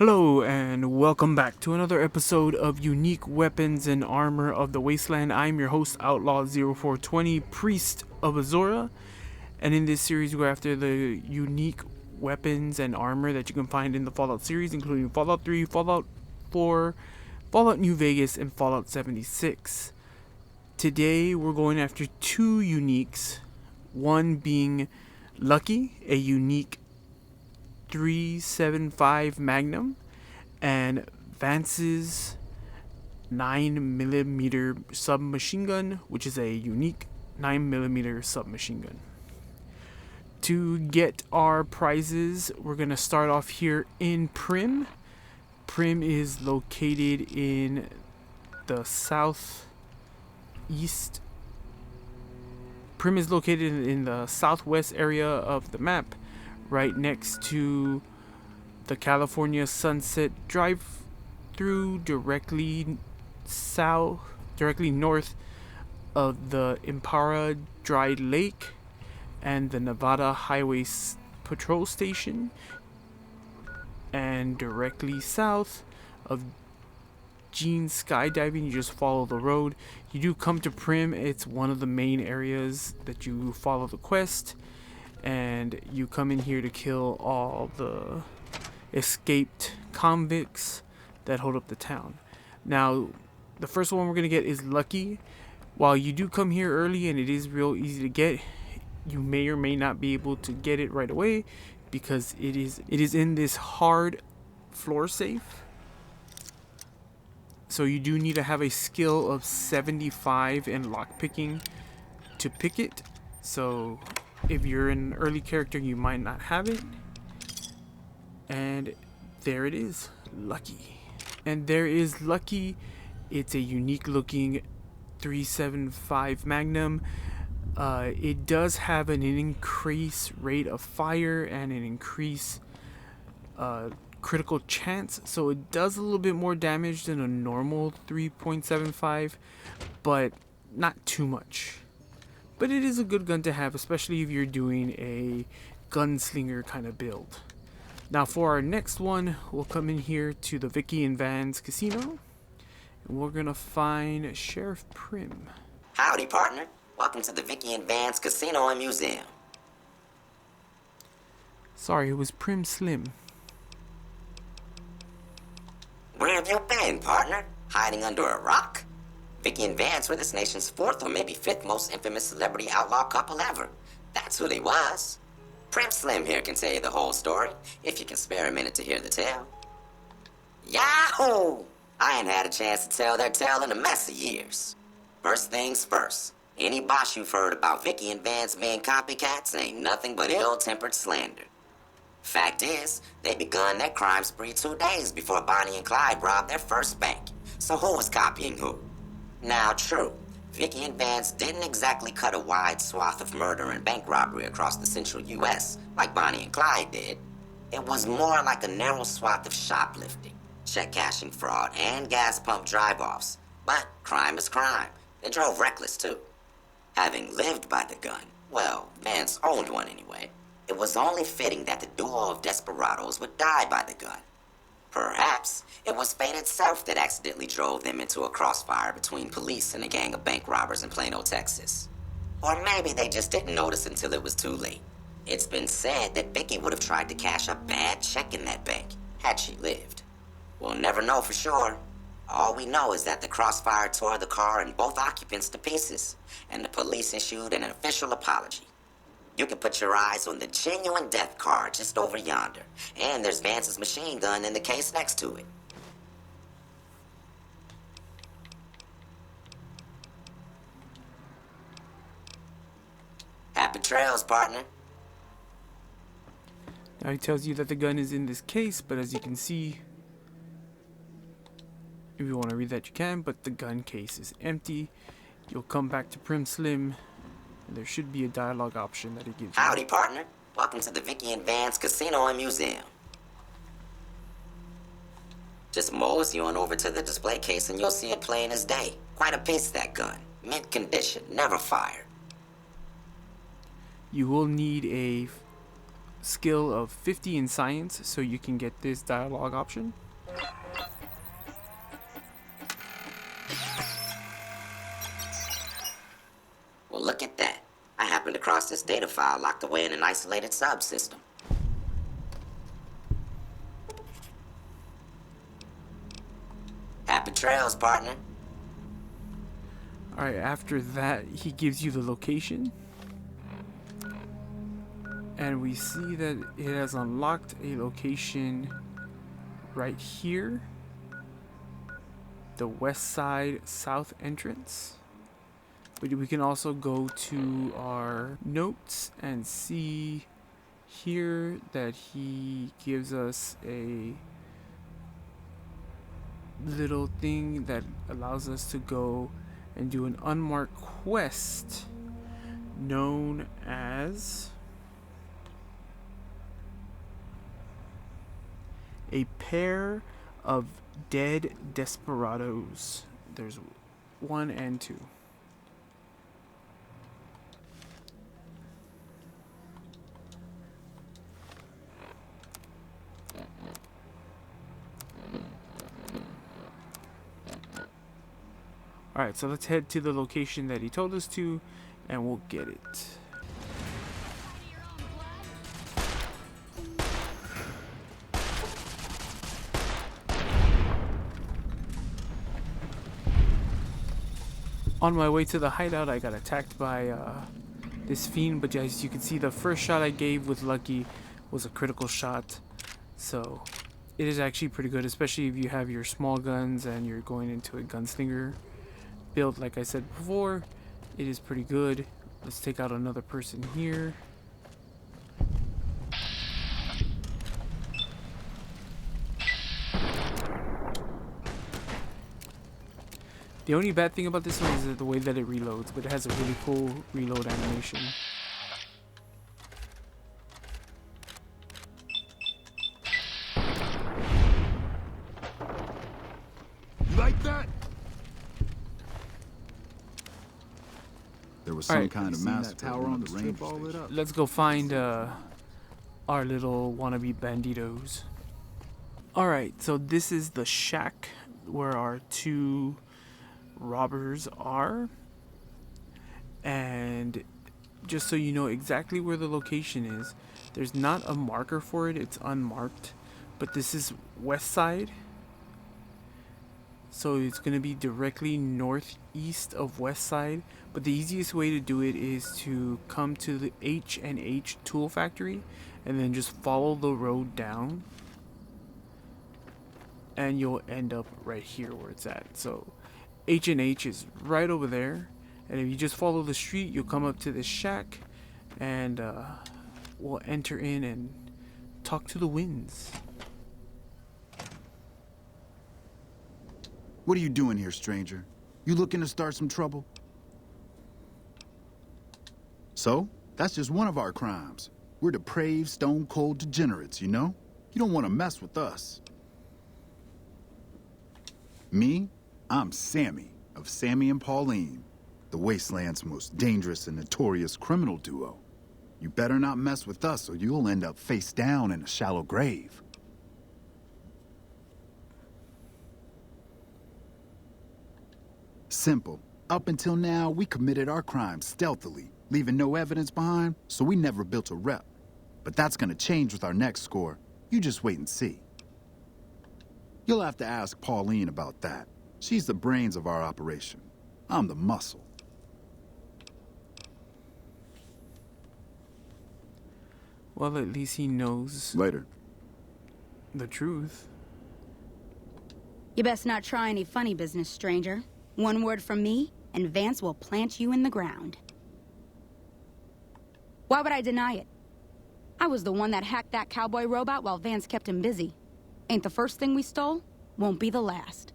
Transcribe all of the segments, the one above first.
Hello and welcome back to another episode of Unique Weapons and Armor of the Wasteland. I'm your host, Outlaw 0420, Priest of Azora, and in this series we're after the unique weapons and armor that you can find in the Fallout series, including Fallout 3, Fallout 4, Fallout New Vegas, and Fallout 76. Today we're going after two uniques, one being Lucky, a unique 375 Magnum, and Vance's 9mm submachine gun, which is a unique 9mm submachine gun. To get our prizes, we're going to start off here in Prim. Prim is located in the southeast. Prim is located in the southwest area of the map, right next to the California Sunset Drive-through, directly north of the Impara Dry Lake and the Nevada Highway Patrol Station, and directly south of Gene Skydiving. You just follow the road. You do come to Prim. It's one of the main areas that you follow the quest, and you come in here to kill all the escaped convicts that hold up the town. Now, the first one we're going to get is Lucky. While you do come here early and it is real easy to get, you may or may not be able to get it right away because it is in this hard floor safe. So you do need to have a skill of 75 in lockpicking to pick it. So if you're an early character, you might not have it. And there it is, Lucky. And there is Lucky. It's a unique looking 375 Magnum. It does have an increased rate of fire and an increased critical chance, so it does a little bit more damage than a normal 3.75, but not too much. But it is a good gun to have, especially if you're doing a gunslinger kind of build. Now for our next one, we'll come in here to the Lucky Vance casino, and we're gonna find Sheriff Prim. Howdy, partner. Welcome to the Lucky Vance Casino and Museum. Sorry, it was Prim Slim. Where have you been, partner? Hiding under a rock? Lucky Vance were this nation's fourth or maybe fifth most infamous celebrity outlaw couple ever. That's who they was. Prim Slim here can tell you the whole story, if you can spare a minute to hear the tale. Yahoo! I ain't had a chance to tell their tale in a mess of years. First things first, any boss you've heard about Lucky Vance being copycats ain't nothing but ill-tempered slander. Fact is, they begun their crime spree 2 days before Bonnie and Clyde robbed their first bank. So who was copying who? Now, true, Lucky Vance didn't exactly cut a wide swath of murder and bank robbery across the central U.S. like Bonnie and Clyde did. It was more like a narrow swath of shoplifting, check cashing fraud, and gas pump drive-offs. But crime is crime. They drove reckless, too. Having lived by the gun, well, Vance owned one anyway, it was only fitting that the duo of desperados would die by the gun. Perhaps it was fate itself that accidentally drove them into a crossfire between police and a gang of bank robbers in Plano, Texas. Or maybe they just didn't notice until it was too late. It's been said that Vicky would have tried to cash a bad check in that bank, had she lived. We'll never know for sure. All we know is that the crossfire tore the car and both occupants to pieces, and the police issued an official apology. You can put your eyes on the genuine death card just over yonder, and there's Vance's machine gun in the case next to it. Happy trails, partner. Now he tells you that the gun is in this case, but as you can see, if you want to read that you can, but the gun case is empty. You'll come back to Prim Slim, and there should be a dialogue option that it gives you. Howdy, partner. Welcome to the Lucky Vance Casino and Museum. Just mosey on over to the display case and you'll see it plain as day. Quite a piece, that gun. Mint condition, never fired. You will need a skill of 50 in science so you can get this dialogue option. Well, look at that. I happened across this data file locked away in an isolated subsystem. Happy trails, partner. Alright, after that, he gives you the location. And we see that it has unlocked a location right here. The west side south entrance. But we can also go to our notes and see here that he gives us a little thing that allows us to go and do an unmarked quest known as a pair of dead desperados. There's 1 and 2. Alright, so let's head to the location that he told us to, and we'll get it. On my way to the hideout, I got attacked by this fiend, but as you can see, the first shot I gave with Lucky was a critical shot. So it is actually pretty good, especially if you have your small guns and you're going into a gunslinger build. Like I said before, it is pretty good. Let's take out another person here. The only bad thing about this one is the way that it reloads, but it has a really cool reload animation. You like that? There was some kind of master tower on the ranger station. Let's go find our little wannabe banditos. Alright, so this is the shack where our 2 robbers are, and just so you know exactly where the location is, there's not a marker for it, it's unmarked, but this is west side, so it's going to be directly northeast of west side. But the easiest way to do it is to come to the H&H tool factory and then just follow the road down, and you'll end up right here where it's at. So H&H is right over there, and if you just follow the street, you'll come up to this shack, and we'll enter in and talk to the winds. What are you doing here, stranger? You looking to start some trouble? So, that's just one of our crimes. We're depraved, stone-cold degenerates, you know? You don't want to mess with us. Me? I'm Sammy, of Sammy and Pauline, the wasteland's most dangerous and notorious criminal duo. You better not mess with us or you'll end up face down in a shallow grave. Simple. Up until now, we committed our crimes stealthily, leaving no evidence behind, so we never built a rep. But that's gonna change with our next score. You just wait and see. You'll have to ask Pauline about that. She's the brains of our operation. I'm the muscle. Well, at least he knows Later. the truth. You best not try any funny business, stranger. One word from me, and Vance will plant you in the ground. Why would I deny it? I was the one that hacked that cowboy robot while Vance kept him busy. Ain't the first thing we stole, won't be the last.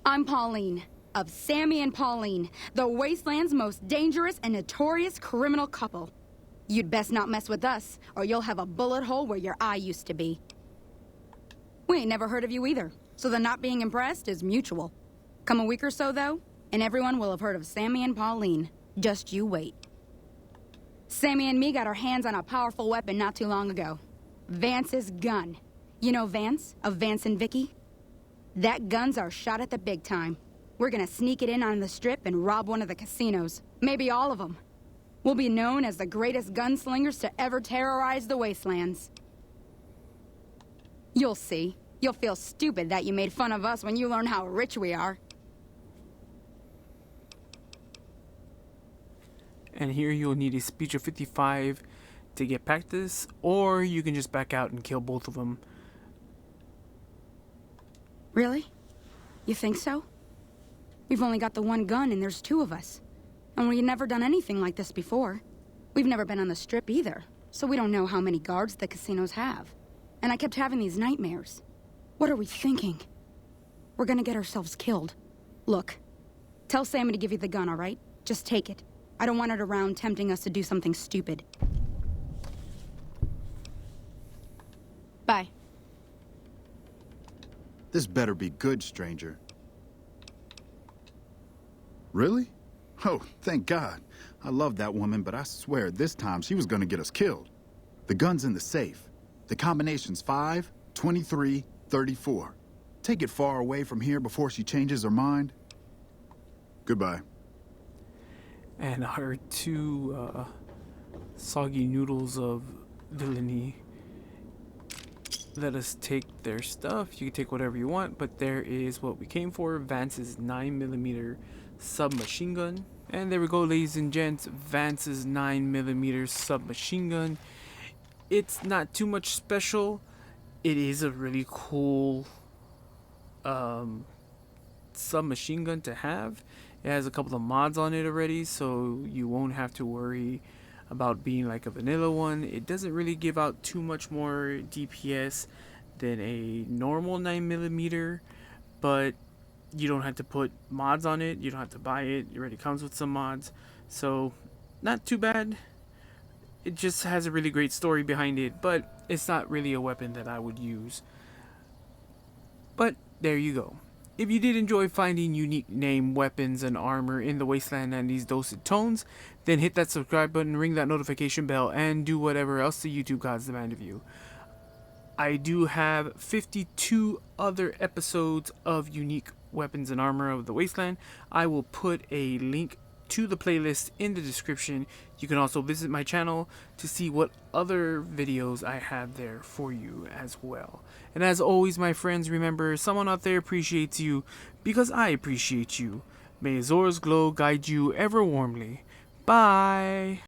I'm Pauline, of Sammy and Pauline, the wasteland's most dangerous and notorious criminal couple. You'd best not mess with us, or you'll have a bullet hole where your eye used to be. We ain't never heard of you either, so the not being impressed is mutual. Come a week or so, though, and everyone will have heard of Sammy and Pauline. Just you wait. Sammy and me got our hands on a powerful weapon not too long ago. Vance's gun. You know Vance, of Vance and Vicky? That gun's our shot at the big time. We're gonna sneak it in on the strip and rob one of the casinos. Maybe all of them. We'll be known as the greatest gunslingers to ever terrorize the wastelands. You'll see. You'll feel stupid that you made fun of us when you learn how rich we are. And here you'll need a speech of 55 to get past this, or you can just back out and kill both of them. Really? You think so? We've only got the one gun and there's two of us. And we've never done anything like this before. We've never been on the strip either, so we don't know how many guards the casinos have. And I kept having these nightmares. What are we thinking? We're gonna get ourselves killed. Look, tell Sammy to give you the gun, all right? Just take it. I don't want it around tempting us to do something stupid. Bye. This better be good, stranger. Really? Oh, thank God. I love that woman, but I swear this time she was gonna get us killed. The gun's in the safe. The combination's 5, 23, 34. Take it far away from here before she changes her mind. Goodbye. And our two soggy noodles of villainy let us take their stuff. You can take whatever you want, but there is what we came for, Vance's 9mm submachine gun. And there we go, ladies and gents, Vance's 9mm submachine gun. It's not too much special. It is a really cool submachine gun to have. It has a couple of mods on it already, so you won't have to worry about being like a vanilla one. It doesn't really give out too much more DPS than a normal 9mm, but you don't have to put mods on it. You don't have to buy it. It already comes with some mods, so not too bad. It just has a really great story behind it, but it's not really a weapon that I would use. But there you go. If you did enjoy finding unique name weapons and armor in the wasteland and these dosed tones, then hit that subscribe button, ring that notification bell, and do whatever else the YouTube gods demand of you. I do have 52 other episodes of unique weapons and armor of the wasteland. I will put a link to the playlist in the description. You can also visit my channel to see what other videos I have there for you as well. And as always, my friends, remember, someone out there appreciates you because I appreciate you. May Azor's glow guide you ever warmly. Bye!